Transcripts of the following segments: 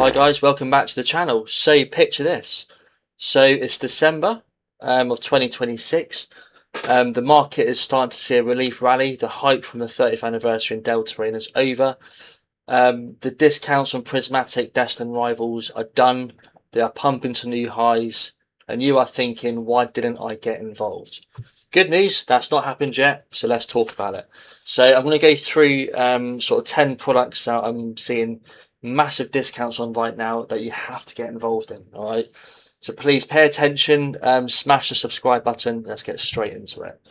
Hi guys, welcome back to the channel. So picture this. So it's December of 2026. The market is starting to see a relief rally. The hype from the 30th anniversary in Deltarune is over. The discounts on Prismatic, Destined Rivals are done. They are pumping to new highs. And you are thinking, why didn't I get involved? Good news, that's not happened yet. So let's talk about it. So I'm going to go through sort of 10 products that I'm seeing massive discounts on right now that you have to get involved in. All right. So please pay attention, smash the subscribe button. Let's get straight into it.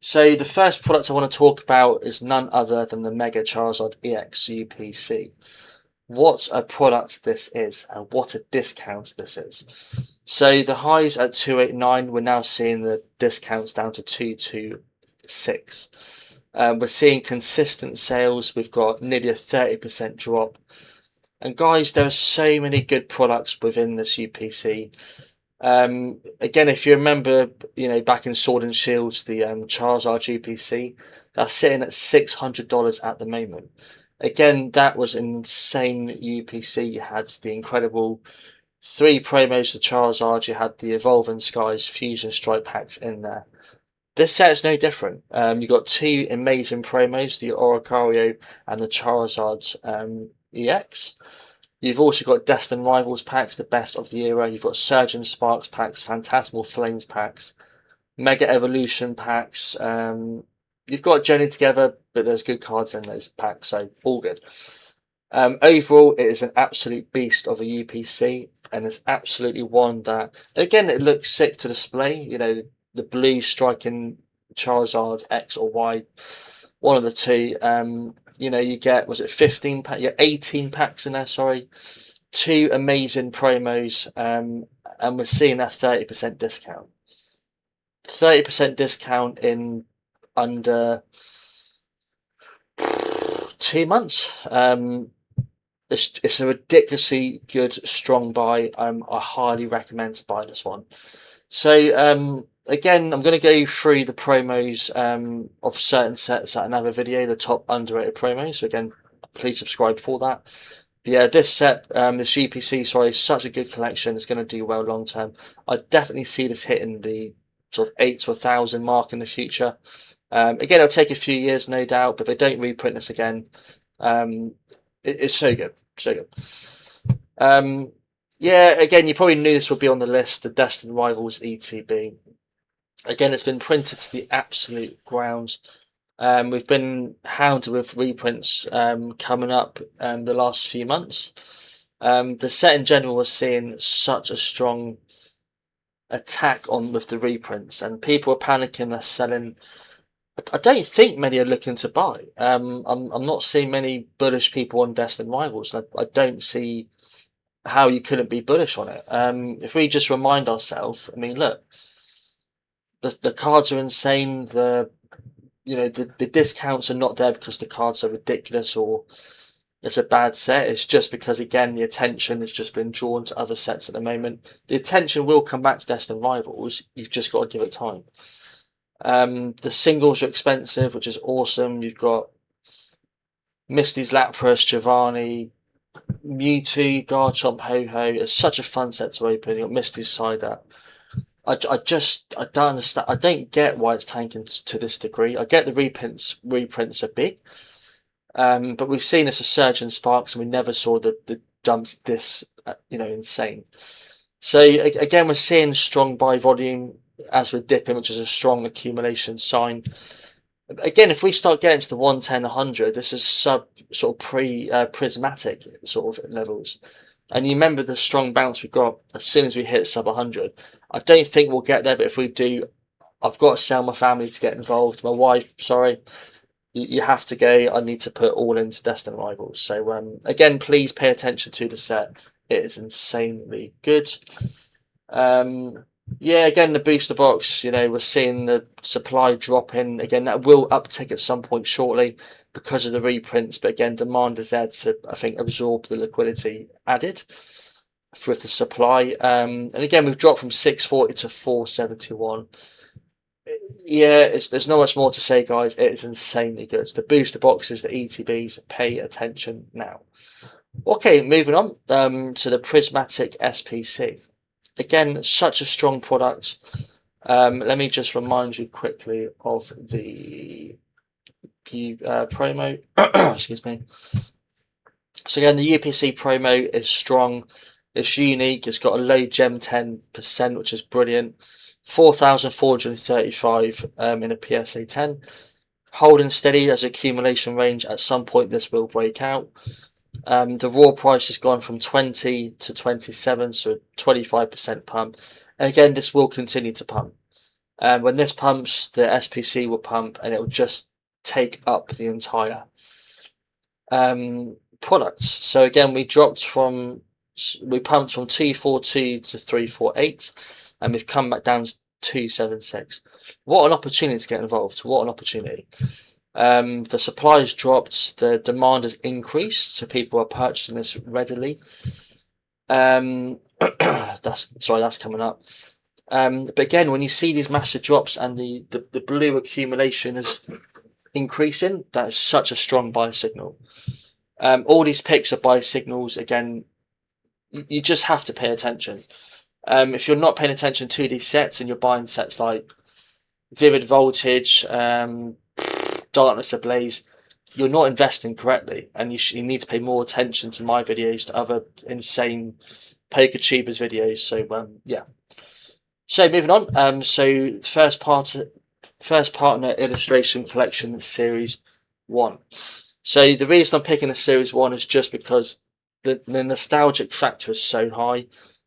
So the first product I want to talk about is none other than the Mega Charizard EX UPC. What a product this is, and what a discount this is. So the highs at 289, we're now seeing the discounts down to 226. We're seeing consistent sales. We've got nearly a 30% drop. And guys, there are so many good products within this UPC. Again, if you remember, back in Sword and Shields, the Charizard UPC, that's sitting at $600 at the moment. Again, that was an insane UPC. You had the incredible 3 promos of Charizard. You had the Evolving Skies Fusion Strike packs in there. This set is no different. You've got 2 amazing promos, the Oricorio and the Charizard EX. You've also got Destined Rivals packs, the best of the era. You've got Surge and Sparks packs, Phantasmal Flames packs, Mega Evolution packs. You've got Journey Together, but there's good cards in those packs, so all good. Overall, it is an absolute beast of a UPC, and it's absolutely one that, again, it looks sick to display. The blue striking Charizard X or Y, one of the two. You get, was it 15 packs? Yeah, 18 packs in there, sorry. 2 amazing promos, and we're seeing a 30% discount. 30% discount in under 2 months. It's a ridiculously good, strong buy. I highly recommend to buy this one. So, again, I'm going to go through the promos of certain sets at another video, the top underrated promos. So again, please subscribe for that. But yeah, this set, this UPC, sorry, is such a good collection. It's going to do well long term. I definitely see this hitting the sort of 8 to 1,000 mark in the future. Again, it'll take a few years, no doubt, but if they don't reprint this again, it's so good, so good. Yeah, again, you probably knew this would be on the list, the Destined Rivals ETB. Again, it's been printed to the absolute ground. We've been hounded with reprints coming up the last few months. The set in general was seeing such a strong attack on with the reprints, and people are panicking, they're selling. I don't think many are looking to buy. I'm not seeing many bullish people on Destined Rivals. I don't see how you couldn't be bullish on it. If we just remind ourselves, I mean, look, the cards are insane. The discounts are not there because the cards are ridiculous or it's a bad set. It's just because, again, the attention has just been drawn to other sets at the moment. The attention will come back to Destined Rivals. You've just got to give it time. The singles are expensive, which is awesome. You've got Misty's Lapras, Giovanni, Mewtwo, Garchomp, Ho-Ho. It's such a fun set to open. You've got Misty's Psyduck. I don't understand. I don't get why it's tanking to this degree. I get the reprints are big, but we've seen this with Surge and Sparks, and we never saw the dumps this insane. So again, we're seeing strong buy volume as we're dipping, which is a strong accumulation sign. Again, if we start getting to the 110, 100, this is sort of prismatic sort of levels. And you remember the strong bounce we got as soon as we hit sub 100. I don't think we'll get there, but if we do, I've got to sell my family to get involved. My wife, sorry, you have to go. I need to put all into Destined Rivals. So again, please pay attention to the set. It is insanely good. Yeah, again, the booster box, we're seeing the supply drop in. Again, that will uptick at some point shortly because of the reprints. But again, demand is there to, I think, absorb the liquidity added with the supply. And again, we've dropped from 640 to 471. Yeah, there's not much more to say, guys. It is insanely good. The booster boxes, the ETBs, pay attention now. Okay, moving on to the Prismatic SPC. Again, such a strong product. Let me just remind you quickly of the promo. Excuse me. So again, the UPC promo is strong. It's unique. It's got a low gem 10%, which is brilliant. 4,435 in a PSA 10. Holding steady as accumulation range. At some point, this will break out. The raw price has gone from 20 to 27, so 25% pump. And again, this will continue to pump. When this pumps, the SPC will pump, and it will just take up the entire product. So again, we pumped from 242 to 348, and we've come back down to 276. What an opportunity to get involved! What an opportunity! The supply has dropped, the demand has increased, so people are purchasing this readily. That's coming up. But again, when you see these massive drops and the blue accumulation is increasing, that is such a strong buy signal. All these picks are buy signals. Again, you just have to pay attention. If you're not paying attention to these sets and you're buying sets like Vivid Voltage, Darkness Ablaze, you're not investing correctly, and you need to pay more attention to my videos, to other insane PokeTubers videos. So yeah. So moving on. So first partner illustration collection series 1. So the reason I'm picking the series 1 is just because the nostalgic factor is so high.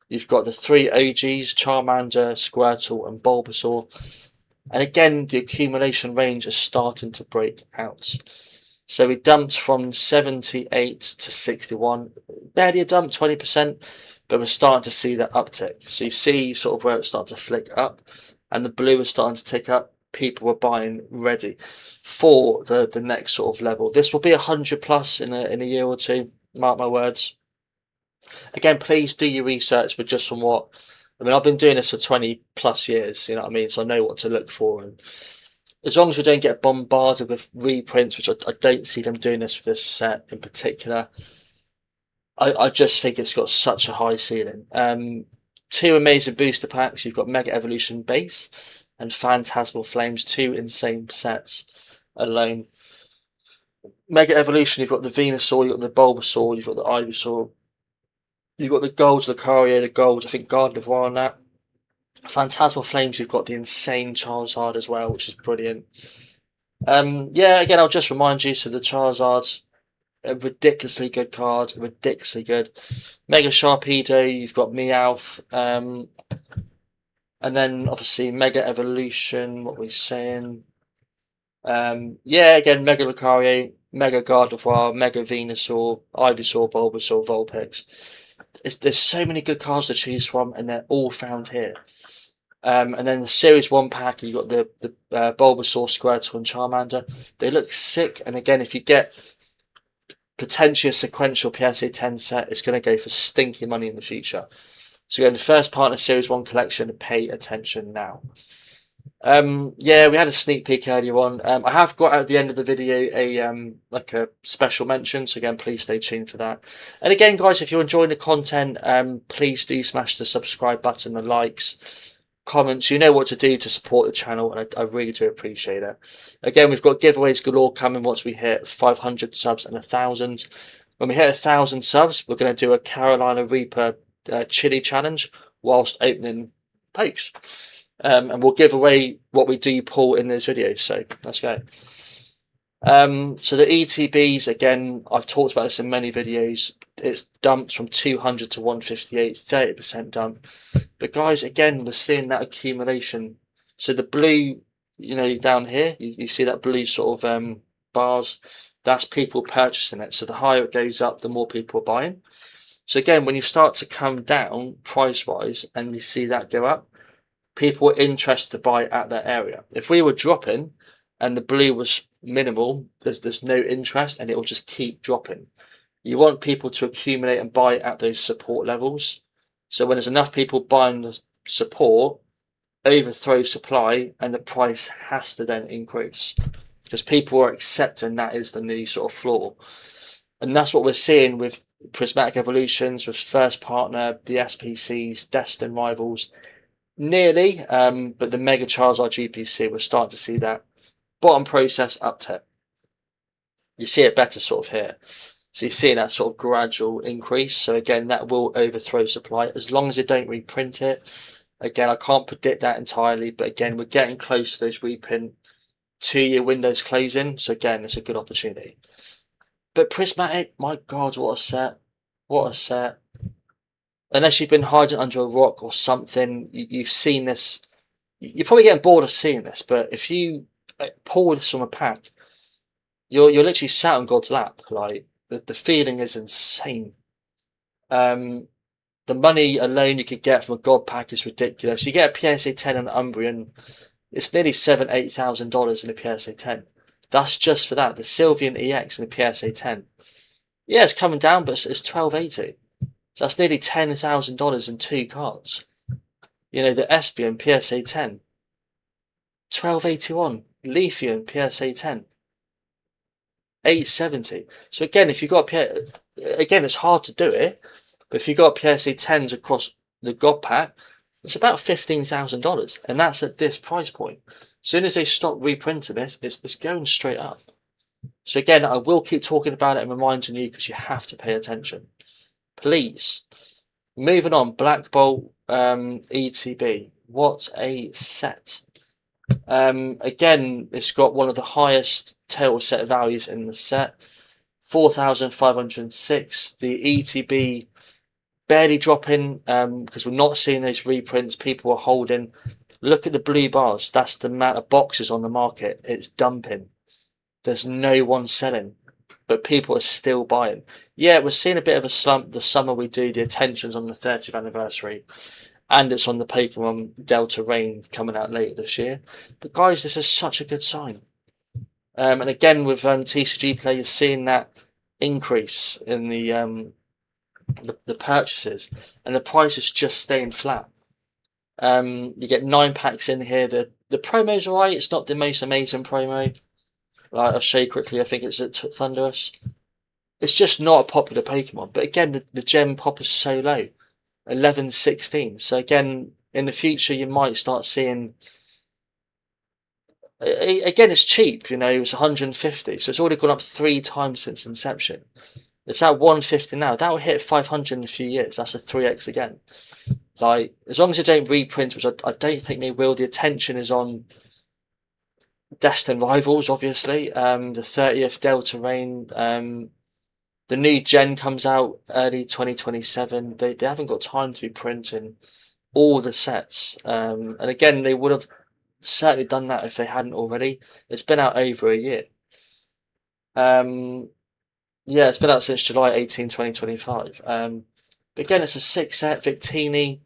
You've got the 3 OGs: Charmander, Squirtle, and Bulbasaur. And again, the accumulation range is starting to break out. So we dumped from 78 to 61. Barely a dump, 20%, but we're starting to see that uptick. So you see sort of where it's starting to flick up, and the blue is starting to tick up. People are buying ready for the next sort of level. This will be 100 plus in a year or two. Mark my words. Again, please do your research, but just from what I mean, I've been doing this for 20 plus years, you know what I mean? So I know what to look for. And as long as we don't get bombarded with reprints, which I don't see them doing this with this set in particular, I just think it's got such a high ceiling. 2 amazing booster packs. You've got Mega Evolution Base and Phantasmal Flames, 2 insane sets alone. Mega Evolution, you've got the Venusaur, you've got the Bulbasaur, you've got the Ivysaur. You've got the golds, Lucario, the golds, I think Gardevoir on that. Phantasmal Flames, you've got the insane Charizard as well, which is brilliant. Yeah, again, I'll just remind you, so the Charizard's a ridiculously good card, ridiculously good. Mega Sharpedo, you've got Meowth, and then obviously Mega Evolution, what we're saying. Yeah, again, Mega Lucario, Mega Gardevoir, Mega Venusaur, Ivysaur, Bulbasaur, Vulpix. There's so many good cards to choose from, and they're all found here. And then the Series 1 pack, you've got the Bulbasaur, Squirtle, and Charmander. They look sick, and again, if you get potentially a sequential PSA 10 set, it's going to go for stinky money in the future. So again, the first partner Series 1 collection, pay attention now. Yeah, we had a sneak peek earlier on. I have got at the end of the video a like a special mention, so again, please stay tuned for that. And again, guys, if you're enjoying the content, please do smash the subscribe button, the likes, comments. You know what to do to support the channel, and I really do appreciate it. Again, we've got giveaways galore coming once we hit 500 subs and 1,000. When we hit 1,000 subs, we're going to do a Carolina Reaper chili challenge whilst opening pokes. And we'll give away what we do pull in this video. So let's go. So the ETBs, again, I've talked about this in many videos. It's dumped from 200 to 158, 30% dump. But guys, again, we're seeing that accumulation. So the blue, you know, down here, you see that blue sort of bars. That's people purchasing it. So the higher it goes up, the more people are buying. So again, when you start to come down price-wise and you see that go up, people are interested to buy at that area. If we were dropping and the blue was minimal, there's no interest, and it will just keep dropping. You want people to accumulate and buy at those support levels. So when there's enough people buying the support, overthrow supply, and the price has to then increase, because people are accepting that is the new sort of floor. And that's what we're seeing with Prismatic Evolutions, with First Partner, the SPCs, Destined Rivals, nearly, but the Mega Charizard GPC, we're starting to see that bottom process uptick. You see it better sort of here. So you're seeing that sort of gradual increase. So again, that will overthrow supply as long as they don't reprint it. Again, I can't predict that entirely, but again, we're getting close to those reprint 2-year windows closing. So again, it's a good opportunity. But Prismatic, my God, what a set. What a set. Unless you've been hiding under a rock or something, you've seen this. You're probably getting bored of seeing this, but if you pull this from a pack, you're literally sat on God's lap. Like, the feeling is insane. The money alone you could get from a God pack is ridiculous. You get a PSA 10 and Umbreon, it's nearly $7,000-8,000 in a PSA 10. That's just for that. The Sylveon EX in a PSA 10. Yeah, it's coming down, but it's $1,280. So that's nearly $10,000 in 2 cards. You know, the Espeon PSA 10. $1,281. Leafeon PSA 10. $870. So again, if you got again, it's hard to do it, but if you got PSA 10s across the God pack, it's about $15,000, and that's at this price point. As soon as they stop reprinting this, it's going straight up. So again, I will keep talking about it and reminding you because you have to pay attention. Please. Moving on, Black Bolt ETB. What a set. Again, it's got one of the highest total set values in the set. 4,506. The ETB barely dropping because we're not seeing those reprints. People are holding. Look at the blue bars. That's the amount of boxes on the market. It's dumping. There's no one selling, but people are still buying. Yeah, we're seeing a bit of a slump. The summer we do, the attention's on the 30th anniversary, and it's on the Pokemon Delta Rain coming out later this year. But guys, this is such a good sign. And again, with TCG players seeing that increase in the purchases, and the price is just staying flat. You get 9 packs in here. The promo's alright. It's not the most amazing promo. Like, I'll show you quickly. I think it's at Thunderous. It's just not a popular Pokemon. But again, the gem pop is so low. 11-16. So again, in the future, you might start seeing... Again, it's cheap. You know, it's 150. So it's already gone up 3 times since inception. It's at 150 now. That will hit 500 in a few years. That's a 3x again. Like, as long as they don't reprint, which I don't think they will, the attention is on Destined Rivals, obviously. The 30th Delta Rain. The new gen comes out early 2027. They haven't got time to be printing all the sets. And again, they would have certainly done that if they hadn't already. It's been out over a year. Yeah, it's been out since July 18, 2025. But again, it's a 6 set. Victini,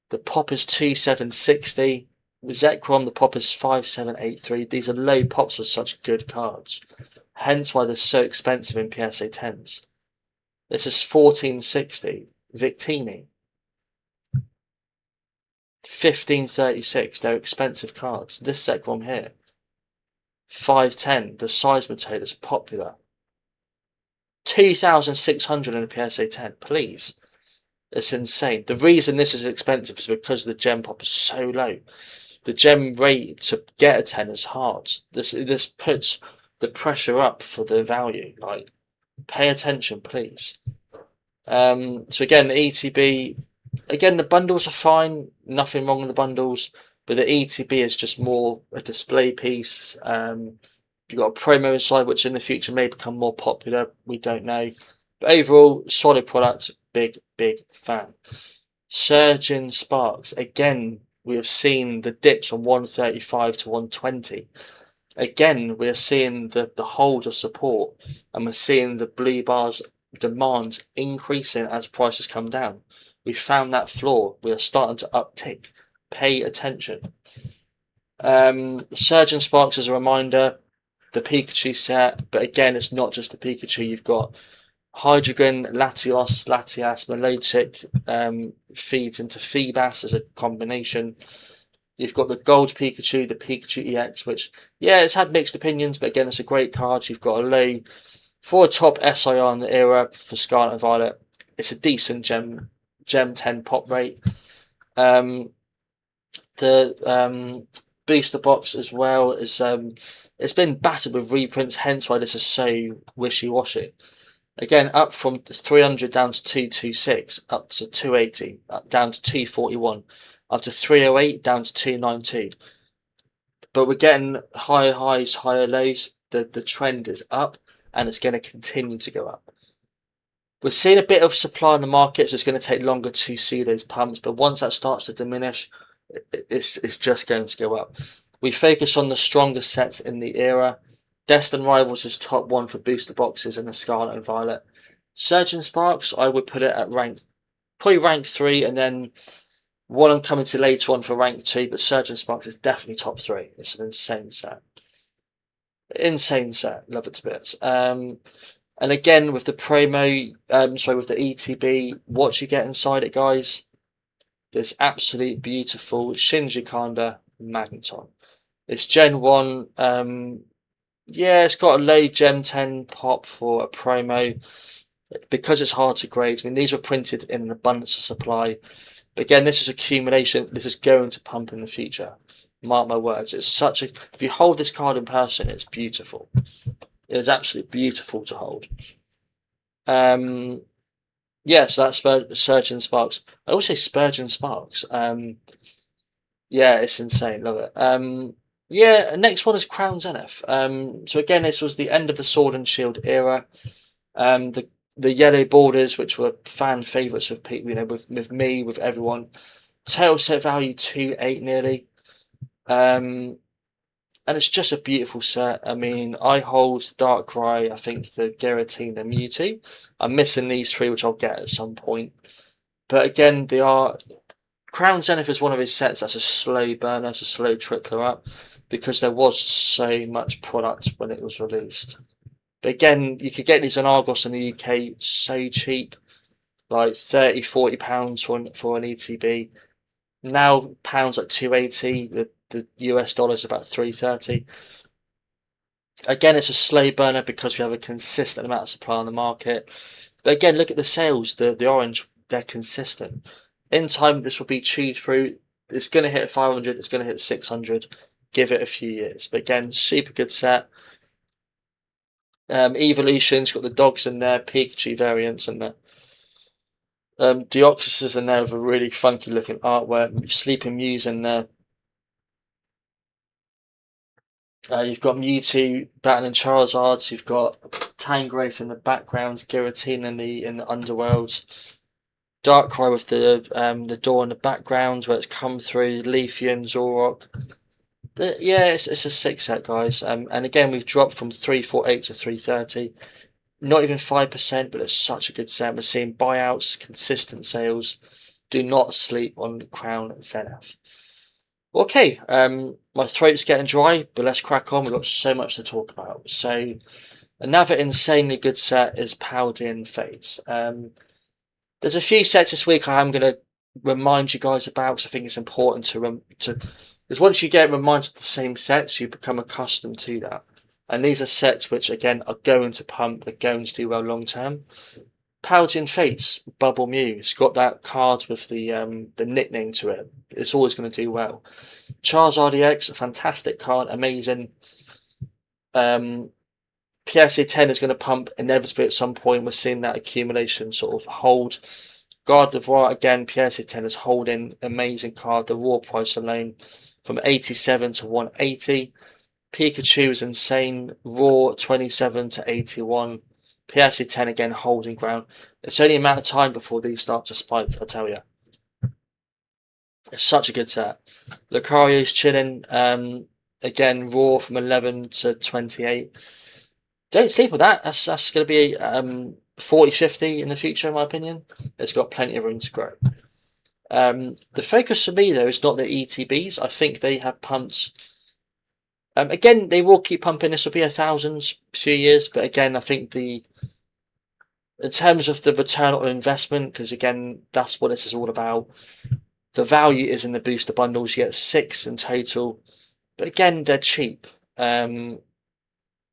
the pop is 2760. Zekrom, the pop is 5783. These are low pops for such good cards. Hence why they're so expensive in PSA 10s. This is 1460. Victini. 1536. They're expensive cards. This Zekrom here. 510. The Seismitoad is popular. 2,600 in a PSA 10. Please. It's insane. The reason this is expensive is because the gem pop is so low. The gem rate to get a 10 is hard. This puts the pressure up for the value. Like, pay attention, please. So again, the ETB, again, the bundles are fine. Nothing wrong with the bundles. But the ETB is just more a display piece. You've got a promo inside, which in the future may become more popular. We don't know. But overall, solid product. Big fan. Surgeon Sparks. Again, we have seen the dips from 135 to 120. Again, we're seeing the hold of support, and we're seeing the blue bars demand increasing as prices come down. We found that floor. We are starting to uptick. Pay attention. Surgeon Sparks, as a reminder, the Pikachu set, but again, it's not just the Pikachu. You've got Hydreigon, Latios, Latias, Milotic feeds into Feebas as a combination. You've got the Gold Pikachu, the Pikachu EX, which, yeah, it's had mixed opinions, but again, it's a great card. You've got a low For a top SIR in the era for Scarlet and Violet, it's a decent Gem 10 pop rate. The booster box as well is it's been battered with reprints, hence why this is so wishy-washy. Again, up from 300 down to 226, up to 280, down to 241, up to 308, down to 292. But we're getting higher highs, higher lows. The trend is up, and it's going to continue to go up. We're seeing a bit of supply in the market, so it's going to take longer to see those pumps. But once that starts to diminish, it's just going to go up. We focus on the strongest sets in the era. Destined Rivals is top 1 for booster boxes in the Scarlet and Violet. Surgeon Sparks, I would put it at probably rank 3, and then one I'm coming to later on for rank 2, but Surgeon Sparks is definitely top 3. It's an insane set. Insane set. Love it to bits. And again, with the promo, with the ETB, what you get inside it, guys, this absolutely beautiful Shinji Kanda Magneton. It's Gen 1. Yeah, it's got a low Gen 10 pop for a promo because it's hard to grade. I mean, these were printed in an abundance of supply. But again, this is accumulation. This is going to pump in the future. Mark my words. It's such a. If you hold this card in person, it's beautiful. It's absolutely beautiful to hold. Yeah, so that's Surgeon Sparks. I always say Spurgeon Sparks. Yeah, it's insane. Love it. Yeah, next one is Crown Zenith. So again, this was the end of the Sword and Shield era. The yellow borders, which were fan favourites with people, with me, with everyone. Total set value 2.8 nearly. And it's just a beautiful set. I mean, I hold Darkrai, I think the Giratina, Mewtwo. I'm missing these 3, which I'll get at some point. But again, they are. Crown Zenith is one of his sets that's a slow burner, it's a slow trickler up, because there was so much product when it was released. But again, you could get these on Argos in the UK so cheap, like £30–40 for an ETB. Now pounds like 280. The US dollar's about 330. Again, it's a slow burner because we have a consistent amount of supply on the market. But again, look at the sales. The orange, they're consistent. In time, this will be chewed through. It's going to hit 500. It's going to hit 600. Give it a few years. But again, super good set. Evolution's got the dogs in there, Pikachu variants in there. Deoxys is in there with a really funky looking artwork. Sleeping Muse in there. You've got Mewtwo battling Charizards. You've got Tangrowth in the background, Giratina in the underworld. Darkrai with the door in the background where it's come through. Leafeon, Zoroark. Yeah, it's a 6 set, guys. And again, we've dropped from 348 to 330. Not even 5%, but it's such a good set. We're seeing buyouts, consistent sales. Do not sleep on Crown Zenith. Okay, my throat's getting dry, but let's crack on. We've got so much to talk about. So, another insanely good set is Paldea and Fates. There's a few sets this week I am going to remind you guys about, because I think it's important because once you get reminded of the same sets, you become accustomed to that. And these are sets which, again, are going to pump, they're going to do well long term. Paldea and Fates, Bubble Mew. It's got that card with the nickname to it. It's always going to do well. Charizard EX, a fantastic card, amazing. PSA 10 is going to pump inevitably at some point. We're seeing that accumulation sort of hold. Gardevoir, again, PSA 10 is holding, amazing card. The raw price alone from 87 to 180. Pikachu is insane, raw 27 to 81. PSA 10 again holding ground. It's only a matter of time before these start to spike, I tell you. It's such a good set. Lucario's chilling. Again, raw from 11 to 28. Don't sleep with that. That's going to be 40–50 in the future, in my opinion. It's got plenty of room to grow. The focus for me, though, is not the ETBs. I think they have pumped. Again, they will keep pumping. This will be 1,000 few years, but again, I think in terms of the return on investment, because again, that's what this is all about. The value is in the booster bundles. You get 6 in total, but again, they're cheap.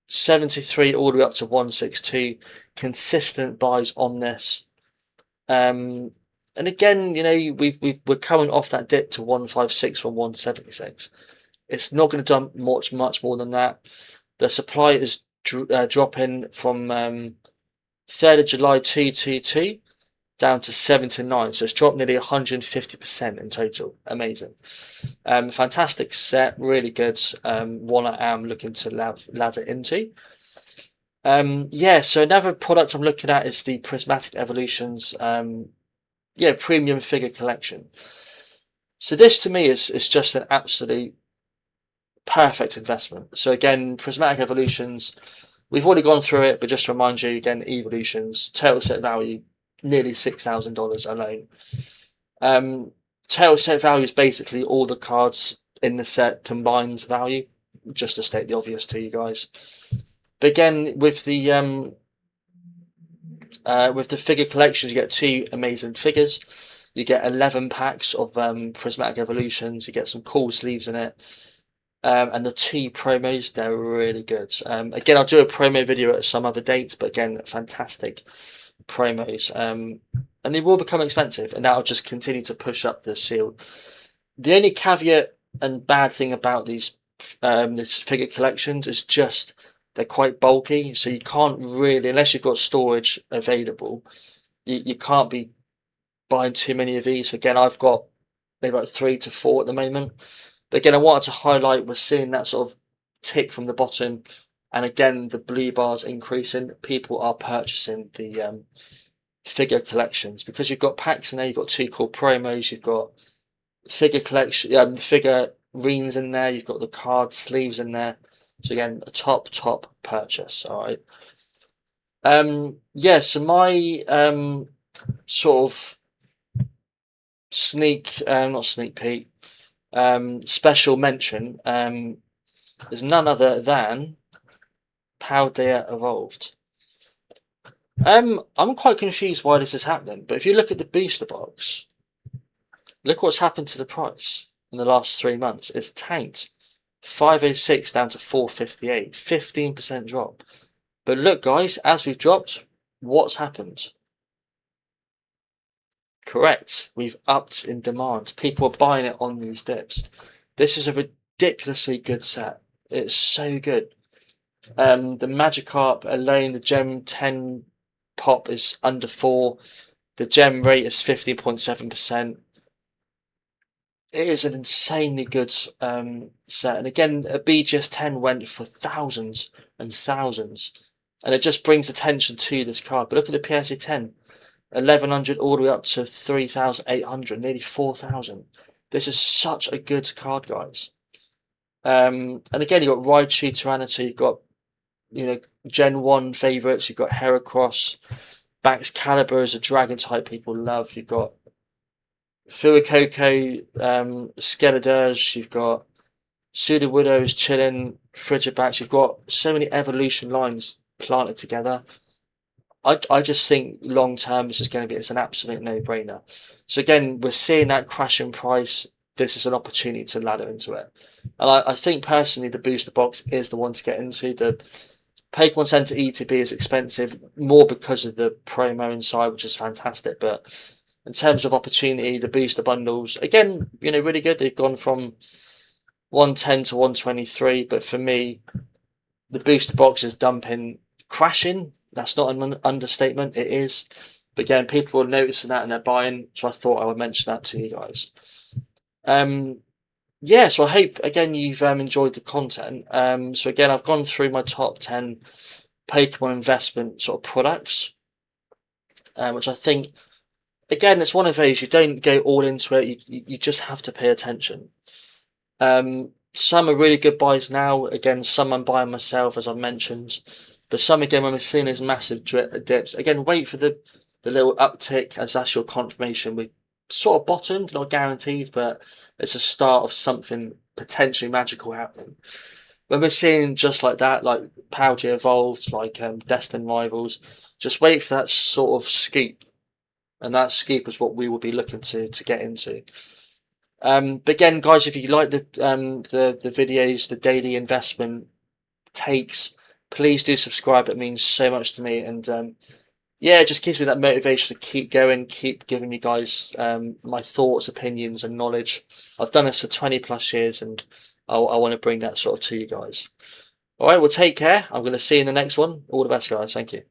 73 all the way up to 162. Consistent buys on this. And again, you know, we're coming off that dip to 156 from 176. It's not going to dump much more than that. The supply is dropping from 3rd of July 222 down to 79, so it's dropped nearly 150% in total. Amazing. Fantastic set, really good. One I am looking to ladder into. Yeah, so another product I'm looking at is the Prismatic Evolutions premium figure collection. So this to me is just an absolute perfect investment. So again, Prismatic Evolutions, we've already gone through it, but just to remind you again, Evolutions, total set value nearly $6,000 alone. Total set value is basically all the cards in the set combined value, just to state the obvious to you guys. But again, with the figure collections, you get 2 amazing figures. You get 11 packs of Prismatic Evolutions. You get some cool sleeves in it. And the 2 promos, they're really good. Again, I'll do a promo video at some other date, but again, fantastic promos. And they will become expensive, and that'll just continue to push up the seal. The only caveat and bad thing about these this figure collections is just they're quite bulky, so you can't really, unless you've got storage available, you can't be buying too many of these. So again, I've got maybe like 3 to 4 at the moment. But again, I wanted to highlight we're seeing that sort of tick from the bottom, and again the blue bars increasing. People are purchasing the figure collections because you've got packs in there. You've got 2 cool promos. You've got figure collection, figurines in there. You've got the card sleeves in there. So again, a top purchase. All right. Yeah. So my sort of not sneak peek, special mention is none other than Paldea Evolved. I'm quite confused why this is happening, but if you look at the booster box, look what's happened to the price in the last 3 months. It's tanked 506 down to 458, 15% drop. But look, guys, as we've dropped, what's happened? Correct, we've upped in demand. People are buying it on these dips. This is a ridiculously good set. It's so good. The Magikarp alone, the Gem 10 pop is under 4. The gem rate is 15.7%. It is an insanely good set. And again, a BGS 10 went for thousands and thousands. And it just brings attention to this card. But look at the PSA 10. 1100 all the way up to 3,800, nearly 4,000. This is such a good card, guys. And again, you've got Raichu, Tyranitar, you've got, Gen 1 favourites, you've got Heracross, Baxcalibur is a dragon type people love, you've got Fuecoco, Skeledirge, you've got Sudowoodo's chilling, Frigibax, you've got so many evolution lines planted together. I just think long term this is going to be, it's an absolute no-brainer. So again, we're seeing that crash in price. This is an opportunity to ladder into it. And I think personally the booster box is the one to get into. The Pokemon Center ETB is expensive, more because of the promo inside, which is fantastic. But in terms of opportunity, the booster bundles, again, really good. They've gone from 110 to 123. But for me, the booster box is crashing. That's not an understatement. It is. But again, people are noticing that and they're buying. So I thought I would mention that to you guys. Yeah, so I hope, again, you've enjoyed the content. So again, I've gone through my top 10 Pokemon investment sort of products, which I think, again, it's one of those, you don't go all into it. You just have to pay attention. Some are really good buys now. Again, some I'm buying myself, as I've mentioned. But some, again, when we're seeing these massive dips, again, wait for the little uptick, as that's your confirmation. We sort of bottomed, not guaranteed, but it's a start of something potentially magical happening. When we're seeing just like that, like Paldea Evolved, like Destined Rivals, just wait for that sort of scoop. And that scoop is what we will be looking to get into. But again, guys, if you like the videos, the daily investment takes, please do subscribe. It means so much to me, and yeah, it just gives me that motivation to keep going, keep giving you guys my thoughts, opinions, and knowledge. I've done this for 20 plus years, and I want to bring that sort of to you guys. All right, well, take care. I'm going to see you in the next one. All the best, guys. Thank you.